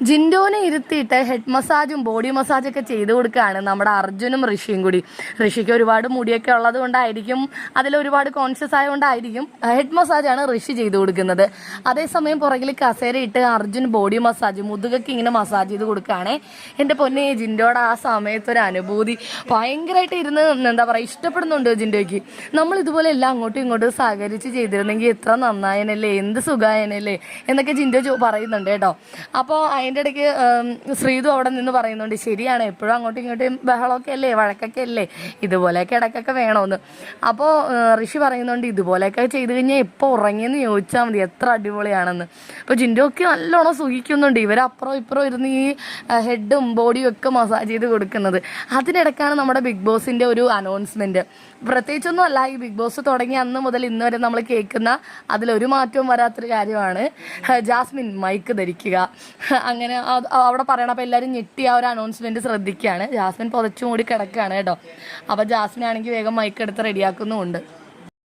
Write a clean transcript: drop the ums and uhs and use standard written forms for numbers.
ജിൻഡോനെ ഇരുത്തിയിട്ട് head മസാജും body മസാജൊക്കെ ചെയ്ത് കൊടുക്കുകയാണ് നമ്മുടെ അർജുനും ഋഷിയും കൂടി. ഋഷിക്ക് ഒരുപാട് മുടിയൊക്കെ ഉള്ളത് കൊണ്ടായിരിക്കും, അതിലൊരുപാട് കോൺഷ്യസ് ആയതുകൊണ്ടായിരിക്കും ഹെഡ് മസാജാണ് ഋഷി ചെയ്ത് കൊടുക്കുന്നത്. അതേസമയം പുറകിൽ കസേര ഇട്ട് അർജുൻ ബോഡി മസാജ് മുതുകൊക്കെ ഇങ്ങനെ മസാജ് ചെയ്ത് കൊടുക്കുകയാണേ. എൻ്റെ പൊന്നെ, ജിൻഡോയുടെ ആ സമയത്തൊരു അനുഭൂതി ഭയങ്കരമായിട്ട് ഇരുന്ന് എന്താ പറയുക ഇഷ്ടപ്പെടുന്നുണ്ട് ജിൻഡോയ്ക്ക്. നമ്മൾ ഇതുപോലെ എല്ലാം അങ്ങോട്ടും ഇങ്ങോട്ടും സഹകരിച്ച് ചെയ്തിരുന്നെങ്കിൽ എത്ര നന്നായനല്ലേ, എന്ത് സുഖായനല്ലേ എന്നൊക്കെ ജിൻഡോ പറയുന്നുണ്ട് കേട്ടോ. അപ്പോൾ അതിൻ്റെ ഇടയ്ക്ക് ശ്രീതു അവിടെ നിന്ന് പറയുന്നുണ്ട്, ശരിയാണ് എപ്പോഴും അങ്ങോട്ടും ഇങ്ങോട്ടും ബഹളമൊക്കെ അല്ലേ, വഴക്കൊക്കെ അല്ലേ, ഇതുപോലെയൊക്കെ ഇടയ്ക്കൊക്കെ വേണമെന്ന്. അപ്പോൾ ഋഷി പറയുന്നുണ്ട് ഇതുപോലെയൊക്കെ ചെയ്ത് കഴിഞ്ഞാൽ എപ്പോൾ ഉറങ്ങിയെന്ന് ചോദിച്ചാൽ മതി, എത്ര അടിപൊളിയാണെന്ന്. അപ്പോൾ ജിൻഡോക്ക് നല്ലോണം സുഖിക്കുന്നുണ്ട്. ഇവരപ്പുറം ഇപ്പുറം ഇരുന്ന് ഈ ഹെഡും ബോഡിയും ഒക്കെ മസാജ് ചെയ്ത് കൊടുക്കുന്നത്. അതിനിടയ്ക്കാണ് നമ്മുടെ ബിഗ് ബോസിൻ്റെ ഒരു അനൗൺസ്മെൻറ്റ്. പ്രത്യേകിച്ചൊന്നും അല്ല, ഈ ബിഗ് ബോസ് തുടങ്ങിയ അന്ന് മുതൽ ഇന്ന് വരെ നമ്മൾ കേൾക്കുന്ന അതിലൊരു മാറ്റവും വരാത്തൊരു കാര്യമാണ് ജാസ്മിൻ മൈക്ക് ധരിക്കുക. അങ്ങനെ അവിടെ പറയണം. അപ്പോൾ എല്ലാവരും ഞെട്ടി ആ ഒരു അനൗൺസ്മെൻറ്റ് ശ്രദ്ധിക്കുകയാണ്. ജാസ്മിൻ പുതച്ചു മൂടി കിടക്കുകയാണ് കേട്ടോ. അപ്പോൾ ജാസ്മിൻ ആണെങ്കിൽ വേഗം മൈക്ക് എടുത്ത് റെഡിയാക്കുന്നുമുണ്ട്.